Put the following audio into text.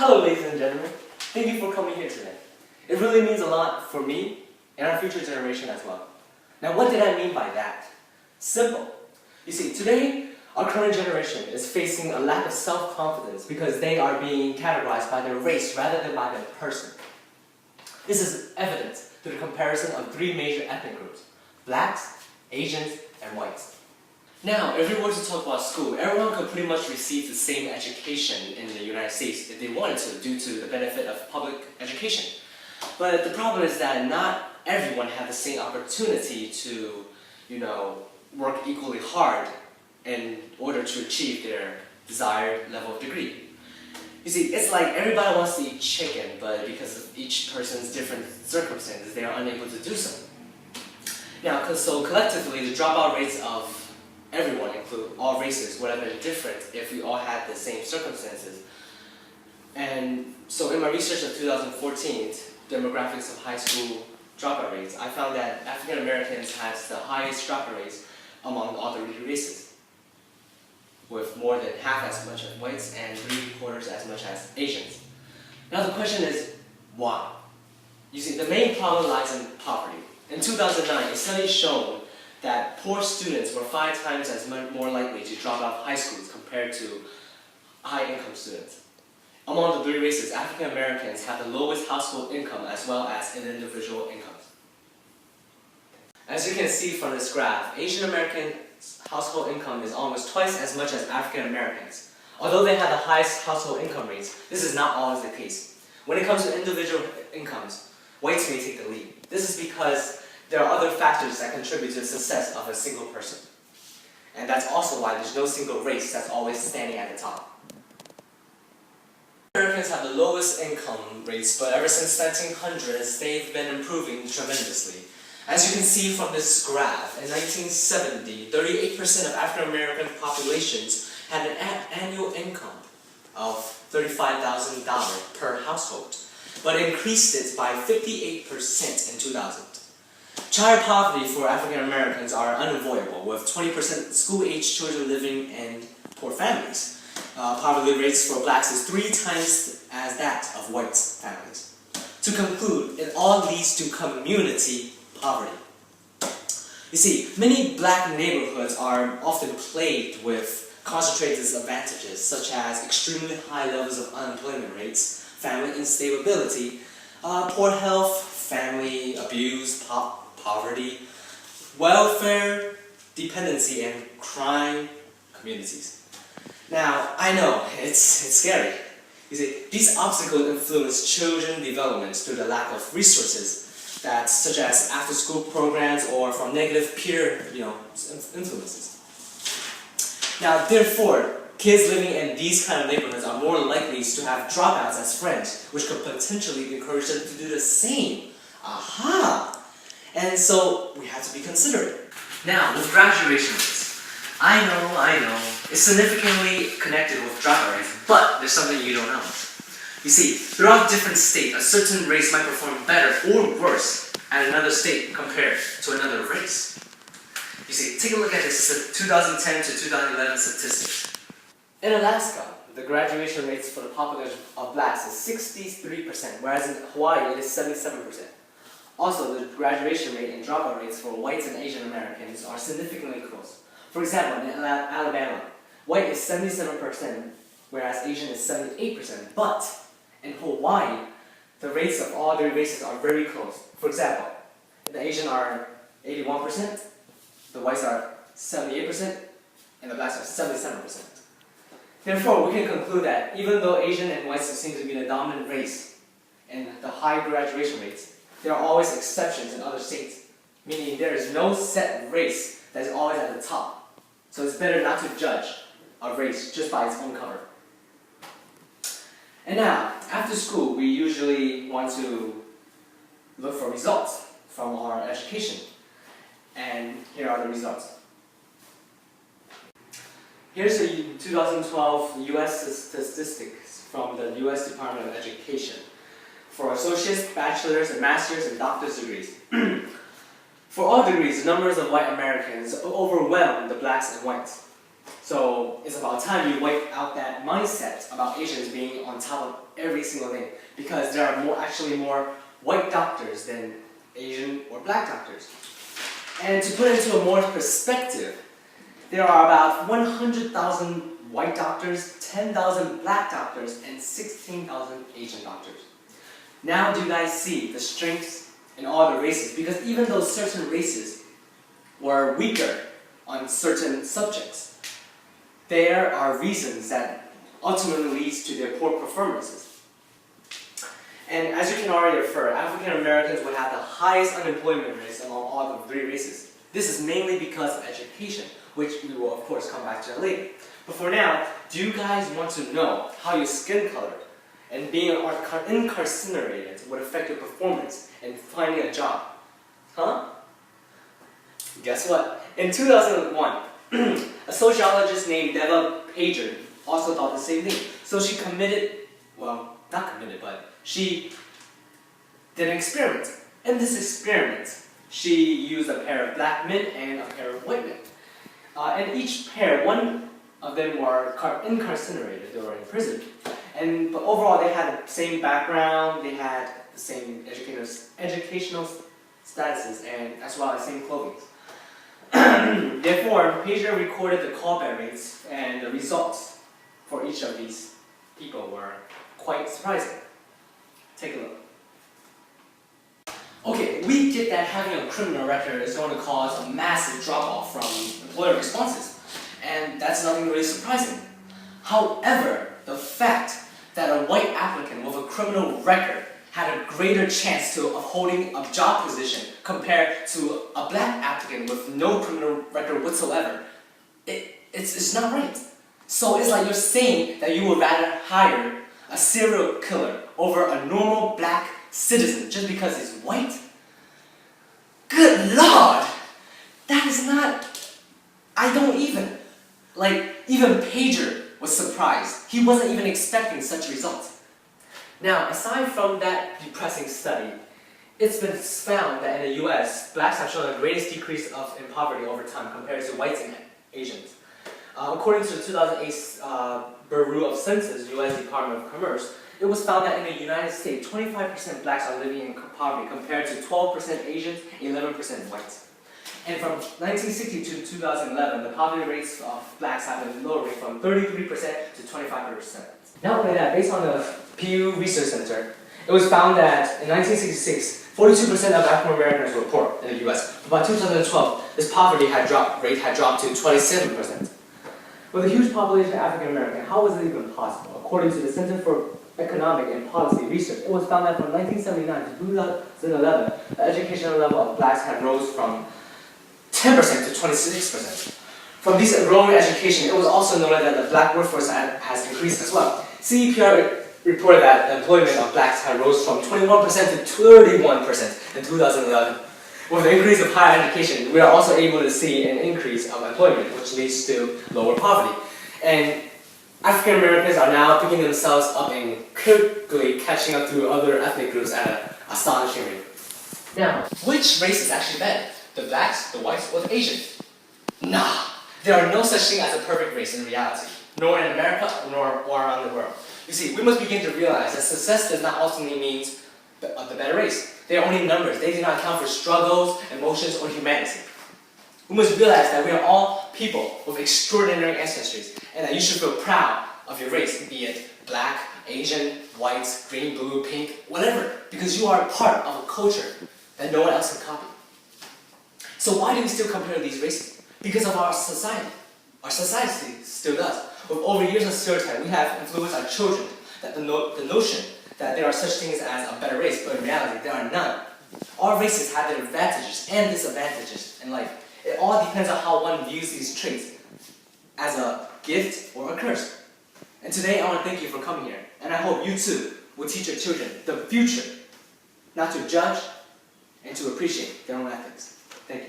Hello ladies and gentlemen, thank you for coming here today. It really means a lot for me and our future generation as well. Now what did I mean by that? Simple. You see, today our current generation is facing a lack of self-confidence because they are being categorized by their race rather than by their person. This is evident through the comparison of three major ethnic groups: blacks, Asians, and whites. Now, if we were to talk about school, everyone could pretty much receive the same education in the United States if they wanted to, due to the benefit of public education. But the problem is that not everyone has the same opportunity to, work equally hard in order to achieve their desired level of degree. You see, it's like everybody wants to eat chicken, but because of each person's different circumstances, they are unable to do so. Now, so collectively, the dropout rates of everyone, include all races, would have been different if we all had the same circumstances. And so in my research of 2014, demographics of high school dropout rates, I found that African Americans has the highest dropout rates among all three races, with more than half as much as whites and 3/4 as much as Asians. Now the question is, why? You see, the main problem lies in poverty. In 2009, a study showed that poor students were 5 times as more likely to drop out of high schools compared to high-income students. Among the three races, African Americans have the lowest household income as well as individual incomes. As you can see from this graph, Asian Americans' household income is almost twice as much as African Americans. Although they have the highest household income rates, this is not always the case. When it comes to individual incomes, whites may take the lead. This is because there are other factors that contribute to the success of a single person. And that's also why there's no single race that's always standing at the top. Americans have the lowest income rates, but ever since 1900s, they've been improving tremendously. As you can see from this graph, in 1970, 38% of African American populations had an annual income of $35,000 per household, but increased it by 58% in 2000. Child poverty for African Americans are unavoidable, with 20% school-age children living in poor families. Poverty rates for blacks is 3 times as that of white families. To conclude, it all leads to community poverty. You see, many black neighborhoods are often plagued with concentrated disadvantages, such as extremely high levels of unemployment rates, family instability, poor health, family abuse, poverty, welfare dependency, and crime communities. Now, I know, it's scary. You see, these obstacles influence children's development through the lack of resources, such as after-school programs or from negative peer influences. Now, therefore, kids living in these kind of neighborhoods are more likely to have dropouts as friends, which could potentially encourage them to do the same. Aha! And so, we have to be considerate. Now, with graduation rates, I know, it's significantly connected with dropout rates, but there's something you don't know. You see, throughout different states, a certain race might perform better or worse at another state compared to another race. You see, take a look at this 2010 to 2011 statistics. In Alaska, the graduation rates for the population of blacks is 63%, whereas in Hawaii it is 77%. Also, the graduation rate and dropout rates for whites and Asian Americans are significantly close. For example, in Alabama, white is 77%, whereas Asian is 78%, but in Hawaii, the rates of all three races are very close. For example, the Asian are 81%, the whites are 78%, and the blacks are 77%. Therefore, we can conclude that even though Asian and whites seem to be the dominant race in the high graduation rates, there are always exceptions in other states, meaning there is no set race that is always at the top. So it's better not to judge a race just by its own cover. And now, after school, we usually want to look for results from our education. And here are the results. Here's the 2012 U.S. statistics from the U.S. Department of Education for associates, bachelor's, and master's, and doctor's degrees. For all degrees, the numbers of white Americans overwhelm the blacks and whites. So it's about time you wipe out that mindset about Asians being on top of every single thing, because there are actually more white doctors than Asian or black doctors. And to put it into a more perspective, there are about 100,000 white doctors, 10,000 black doctors, and 16,000 Asian doctors. Now do you guys see the strengths in all the races? Because even though certain races were weaker on certain subjects, there are reasons that ultimately leads to their poor performances. And as you can already infer, African Americans would have the highest unemployment rates among all the three races. This is mainly because of education, which we will of course come back to later. But for now, do you guys want to know how your skin color and being incarcerated would affect your performance in finding a job? Huh? Guess what? In 2001, a sociologist named Deva Pager also thought the same thing. So she she did an experiment. In this experiment, she used a pair of black men and a pair of white men. And each pair, one of them were incarcerated, they were in prison. But overall, they had the same background, they had the same educational statuses, and as well as same clothing. Therefore, Pager recorded the callback rates, and the results for each of these people were quite surprising. Take a look. Okay, we get that having a criminal record is going to cause a massive drop-off from employer responses, and that's nothing really surprising. However, the fact that a white applicant with a criminal record had a greater chance of holding a job position compared to a black applicant with no criminal record whatsoever, it's not right. So it's like you're saying that you would rather hire a serial killer over a normal black citizen just because he's white? Good Lord! That is not... Even Pager was surprised. He wasn't even expecting such results. Now, aside from that depressing study, it's been found that in the US, blacks have shown the greatest decrease in poverty over time compared to whites and Asians. According to the 2008 Bureau of Census, US Department of Commerce, it was found that in the United States, 25% blacks are living in poverty compared to 12% Asians and 11% whites. And from 1960 to 2011, the poverty rates of blacks have been lowering from 33% to 25%. Not only that, based on the Pew Research Center, it was found that in 1966, 42% of African Americans were poor in the US. By 2012, this poverty rate had dropped to 27%. With a huge population of African Americans, how was it even possible? According to the Center for Economic and Policy Research, it was found that from 1979 to 2011, the educational level of blacks had rose from 10% to 26%. From this growing education, it was also noted that the black workforce has increased as well. CEPR reported that the employment of blacks had rose from 21% to 31% in 2011. With the increase of higher education, we are also able to see an increase of employment, which leads to lower poverty. And African Americans are now picking themselves up and quickly catching up to other ethnic groups at an astonishing rate. Now, which race is actually better? The blacks, the whites, or the Asians? Nah, there are no such thing as a perfect race in reality, nor in America, nor around the world. You see, we must begin to realize that success does not ultimately mean the better race. They are only numbers. They do not account for struggles, emotions, or humanity. We must realize that we are all people with extraordinary ancestries, and that you should feel proud of your race, be it black, Asian, white, green, blue, pink, whatever, because you are a part of a culture that no one else can copy. So why do we still compare these races? Because of our society. Our society still does. With over years of stereotype, we have influenced our children that the notion that there are such things as a better race, but in reality, there are none. All races have their advantages and disadvantages in life. It all depends on how one views these traits as a gift or a curse. And today, I want to thank you for coming here. And I hope you too will teach your children the future, not to judge and to appreciate their own ethics. Thank you.